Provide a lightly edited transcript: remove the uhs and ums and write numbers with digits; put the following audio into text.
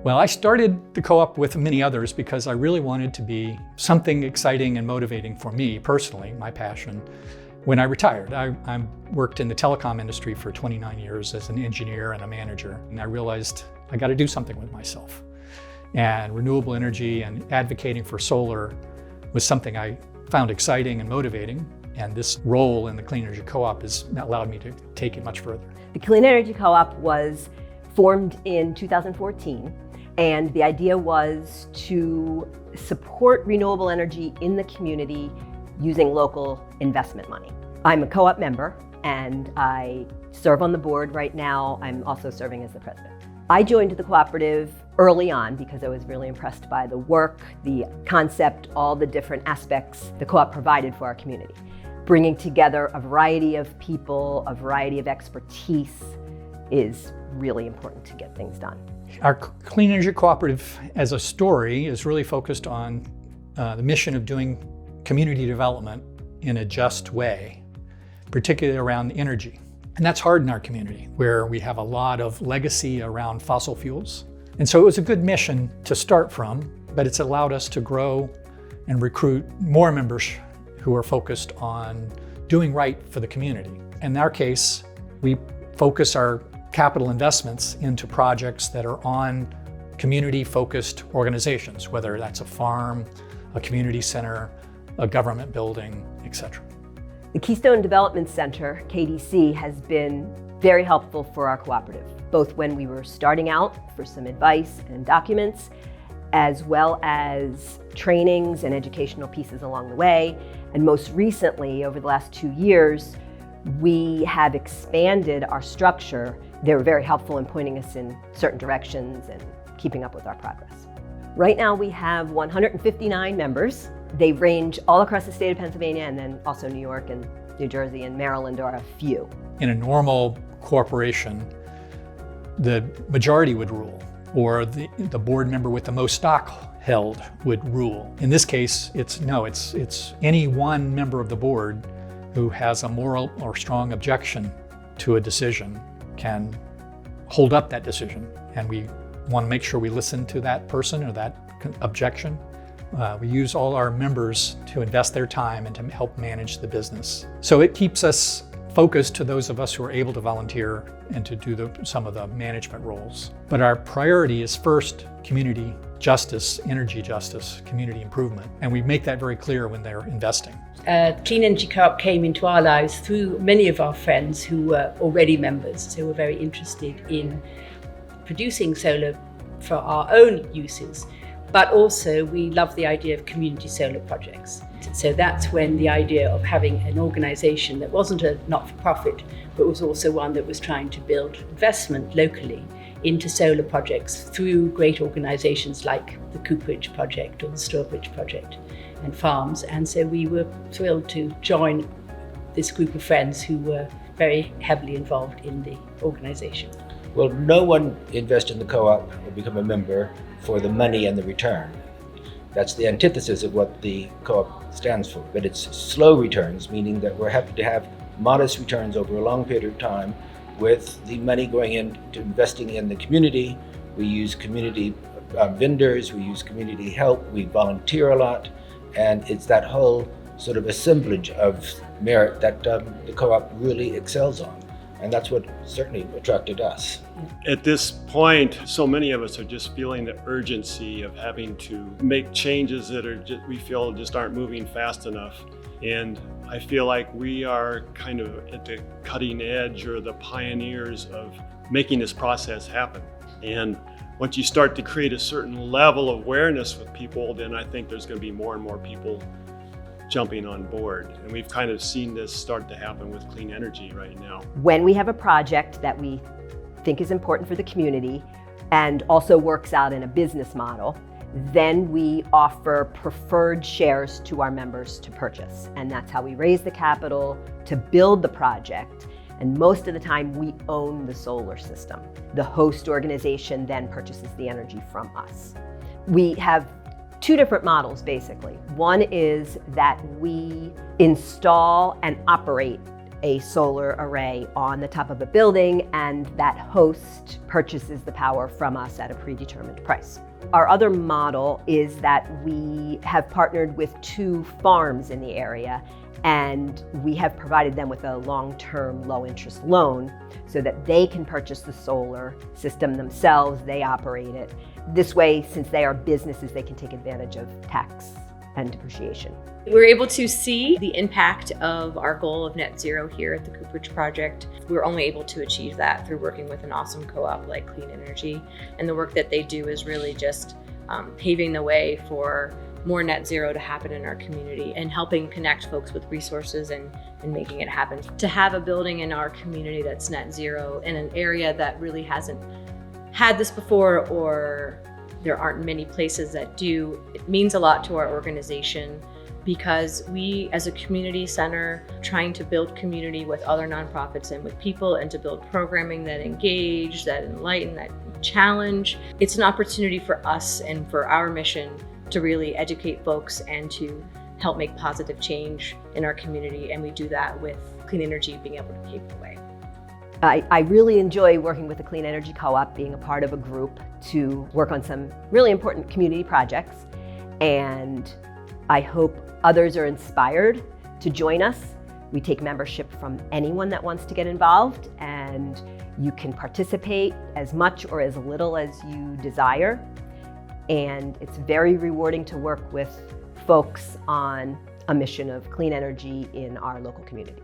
Well, I started the co-op with many others because I really wanted to be something exciting and motivating for me personally, my passion. When I retired, I worked in the telecom industry for 29 years as an engineer and a manager, and I realized I got to do something with myself. And renewable energy and advocating for solar was something I found exciting and motivating, and this role in the Clean Energy Co-op has allowed me to take it much further. The Clean Energy Co-op was formed in 2014, and the idea was to support renewable energy in the community using local investment money. I'm a co-op member and I serve on the board right now. I'm also serving as the president. I joined the cooperative early on because I was really impressed by the work, the concept, all the different aspects the co-op provided for our community. Bringing together a variety of people, a variety of expertise is really important to get things done. Our Clean Energy Cooperative as a story is really focused on the mission of doing community development in a just way, particularly around energy. And that's hard in our community where we have a lot of legacy around fossil fuels. And so it was a good mission to start from, but it's allowed us to grow and recruit more members who are focused on doing right for the community. In our case, we focus our capital investments into projects that are on community-focused organizations, whether that's a farm, a community center, a government building, etc. The Keystone Development Center, KDC, has been very helpful for our cooperative, both when we were starting out for some advice and documents, as well as trainings and educational pieces along the way. And most recently, over the last 2 years, we have expanded our structure. They were very helpful in pointing us in certain directions and keeping up with our progress. Right now we have 159 members. They range all across the state of Pennsylvania, and then also New York and New Jersey and Maryland are a few. In a normal corporation, the majority would rule, or the board member with the most stock held would rule. In this case, it's any one member of the board who has a moral or strong objection to a decision can hold up that decision, and we want to make sure we listen to that person or that objection. We use all our members to invest their time and to help manage the business. So it keeps us focused to those of us who are able to volunteer and to do some of the management roles. But our priority is first community justice, energy justice, community improvement, and we make that very clear when they're investing. Clean Energy Co-op came into our lives through many of our friends who were already members, so we're very interested in producing solar for our own uses, but also we love the idea of community solar projects. So that's when the idea of having an organization that wasn't a not-for-profit, but was also one that was trying to build investment locally into solar projects through great organizations like the Cooperage Project or the Strawbridge Project and farms. And so we were thrilled to join this group of friends who were very heavily involved in the organization. Well, no one invests in the co-op or become a member for the money and the return. That's the antithesis of what the co-op stands for. But it's slow returns, meaning that we're happy to have modest returns over a long period of time with the money going into investing in the community. We use community vendors, we use community help, we volunteer a lot, and it's that whole sort of assemblage of merit that the co-op really excels on. And that's what certainly attracted us. At this point, so many of us are just feeling the urgency of having to make changes that we feel just aren't moving fast enough. And I feel like we are kind of at the cutting edge or the pioneers of making this process happen. And once you start to create a certain level of awareness with people, then I think there's going to be more and more people jumping on board. And we've kind of seen this start to happen with clean energy right now. When we have a project that we think is important for the community and also works out in a business model, then we offer preferred shares to our members to purchase. And that's how we raise the capital to build the project. And most of the time we own the solar system. The host organization then purchases the energy from us. We have two different models, basically. One is that we install and operate a solar array on the top of a building, and that host purchases the power from us at a predetermined price. Our other model is that we have partnered with 2 farms in the area, and we have provided them with a long-term low-interest loan so that they can purchase the solar system themselves, they operate it. This way, since they are businesses, they can take advantage of tax and depreciation. We're able to see the impact of our goal of net zero here at the Cooperage Project. We're only able to achieve that through working with an awesome co-op like Clean Energy. And the work that they do is really just paving the way for more net zero to happen in our community and helping connect folks with resources and making it happen. To have a building in our community that's net zero in an area that really hasn't had this before, or there aren't many places that do, it means a lot to our organization, because we as a community center trying to build community with other nonprofits and with people, and to build programming that engage, that enlighten, that challenge. It's an opportunity for us and for our mission to really educate folks and to help make positive change in our community, and we do that with Clean Energy being able to pave the way. I really enjoy working with the Clean Energy Co-op, being a part of a group to work on some really important community projects, and I hope others are inspired to join us. We take membership from anyone that wants to get involved, and you can participate as much or as little as you desire. And it's very rewarding to work with folks on a mission of clean energy in our local communities.